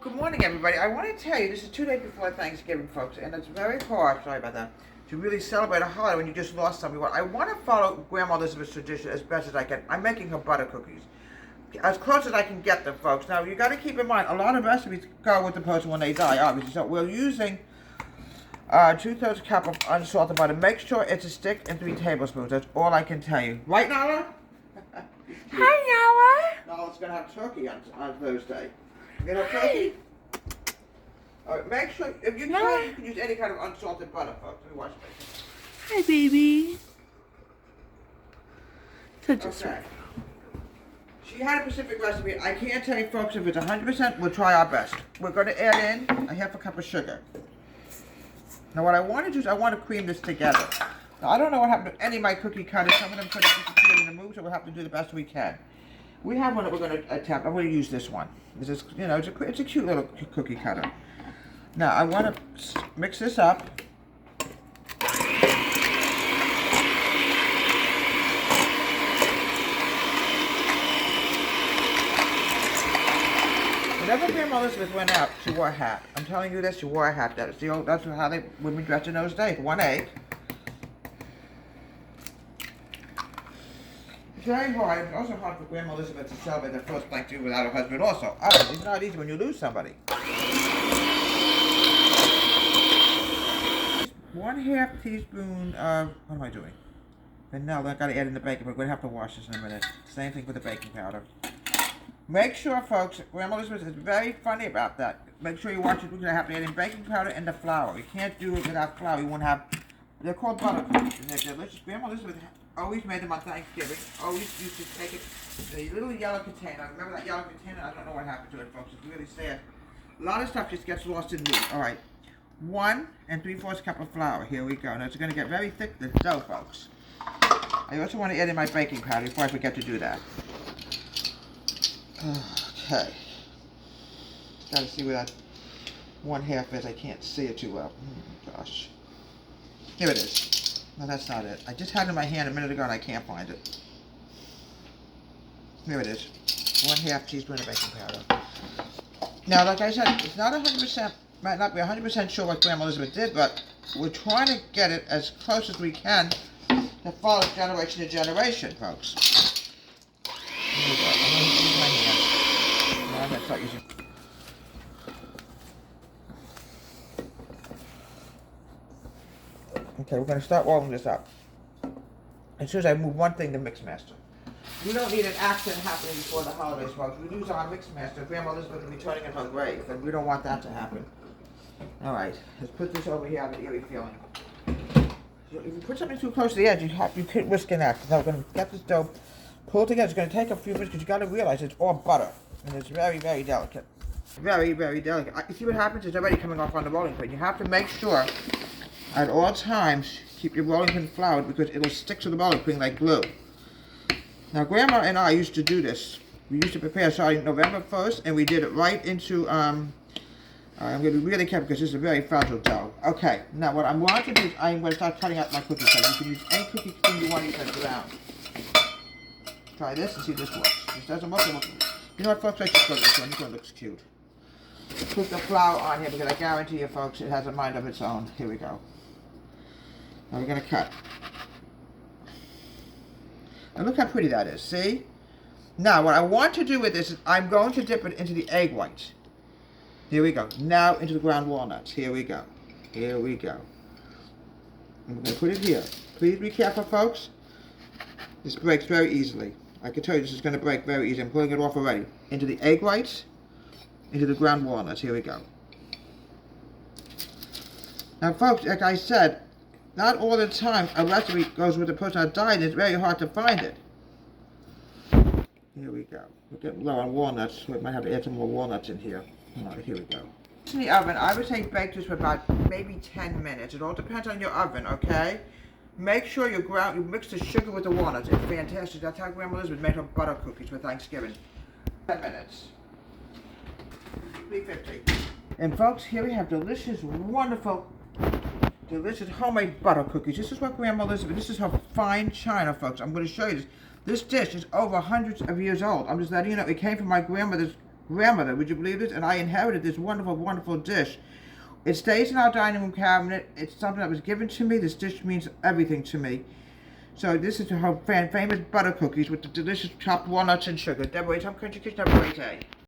Good morning, everybody. I want to tell you, this is 2 days before Thanksgiving, folks, and it's very hard, sorry about that, to really celebrate a holiday when you just lost somebody. Well, I want to follow Grandma Elizabeth's tradition as best as I can. I'm making her butter cookies. As close as I can get them, folks. Now, you got to keep in mind, a lot of recipes go with the person when they die, obviously. So we're using 2/3 cup of unsalted butter. Make sure it's a stick and 3 tablespoons. That's all I can tell you. Right, Nala? Hi, Nala's going to have turkey on Thursday. You know, turkey? All right, make sure, if you can, you can use any kind of unsalted butter, folks. Let me watch this. Hi, baby. So just Okay. She had a specific recipe. I can't tell you, folks, if it's 100%, we'll try our best. We're going to add in a half a cup of sugar. Now, what I want to do is I want to cream this together. Now, I don't know what happened to any of my cookie cutters. Some of them could have disappeared in the move, so we'll have to do the best we can. We have one that we're going to attempt. I'm going to use this one. This is, you know, it's a cute little cookie cutter. Now, I want to mix this up. Whenever Grandma Elizabeth went out, she wore a hat. I'm telling you this, she wore a hat. That's how women dressed in those days. 1 egg. It's very hard. It's also hard for Grandma Elizabeth to celebrate her first Thanksgiving without her husband also. It's not easy when you lose somebody. 1/2 teaspoon of, what am I doing? Vanilla. I gotta add in the baking, but we're gonna have to wash this in a minute. Same thing with the baking powder. Make sure, folks, Grandma Elizabeth is very funny about that. Make sure you watch it. We're gonna have to add in baking powder and the flour. You can't do it without flour. You won't have, they're called butter cookies, and they're delicious. Grandma Elizabeth always made them on Thanksgiving. Always used to take it in a little yellow container. Remember that yellow container? I don't know what happened to it, folks. It's really sad. A lot of stuff just gets lost in meat. All right. 1 3/4 cup of flour. Here we go. Now it's going to get very thick, the dough, folks. I also want to add in my baking powder before I forget to do that. Okay. Got to see where that 1/2 is. I can't see it too well. Gosh. Here it is. No, that's not it. I just had it in my hand a minute ago and I can't find it. Here it is. 1/2 teaspoon of baking powder. Now, like I said, it's not 100%, might not be 100% sure what Grandma Elizabeth did, but we're trying to get it as close as we can to follow generation to generation, folks. Here we go. I'm going to use my hand. Now I'm going to start using. Okay, we're going to start rolling this up. As soon as I move one thing to Mixmaster. We don't need an accident happening before the holidays, folks. We lose our Mixmaster. Grandma Elizabeth will be turning in her grave, and we don't want that to happen. All right, let's put this over here. I have an eerie feeling. So if you put something too close to the edge, you can't whisk it out. Now we're going to get this dough pulled together. It's going to take a few minutes because you got to realize it's all butter, and it's very, very delicate. Very, very delicate. You see what happens? It's already coming off on the rolling pin. You have to make sure at all times keep your rolling pin floured because it'll stick to the rolling pin like glue. Now, Grandma and I used to do this. We used to prepare starting November 1st, and we did it right into, I'm going to be really careful because this is a very fragile dough. Okay, now what I'm going to do is I'm going to start cutting out my cookie cutter. You can use any cookie cutter you want to use around. Try this and see if this works. This doesn't work. You know what, folks? Let's just go to this one. This one looks cute. Put the flour on here because I guarantee you, folks, it has a mind of its own. Here we go. Now we're going to cut. And look how pretty that is, see? Now, what I want to do with this is I'm going to dip it into the egg whites. Here we go. Now into the ground walnuts. Here we go. Here we go. And we're going to put it here. Please be careful, folks. This breaks very easily. I can tell you this is going to break very easily. I'm pulling it off already. Into the egg whites, into the ground walnuts. Here we go. Now, folks, like I said, not all the time a recipe goes with the person on diet. It's very hard to find it. Here we go. We're getting low on walnuts. We might have to add some more walnuts in here. All right, here we go. In the oven, I would say bake this for about maybe 10 minutes. It all depends on your oven, okay? Make sure you mix the sugar with the walnuts. It's fantastic. That's how Grandma Elizabeth made her butter cookies for Thanksgiving. 10 minutes. 350. And folks, here we have delicious, wonderful, delicious homemade butter cookies. This is what Grandma Elizabeth, this is her fine china, folks. I'm going to show you this. This dish is over hundreds of years old. I'm just letting you know it came from my grandmother's grandmother. Would you believe this? And I inherited this wonderful, wonderful dish. It stays in our dining room cabinet. It's something that was given to me. This dish means everything to me. So this is her famous butter cookies with the delicious chopped walnuts and sugar. Deborah, Tom Country Kitchen, have a great day.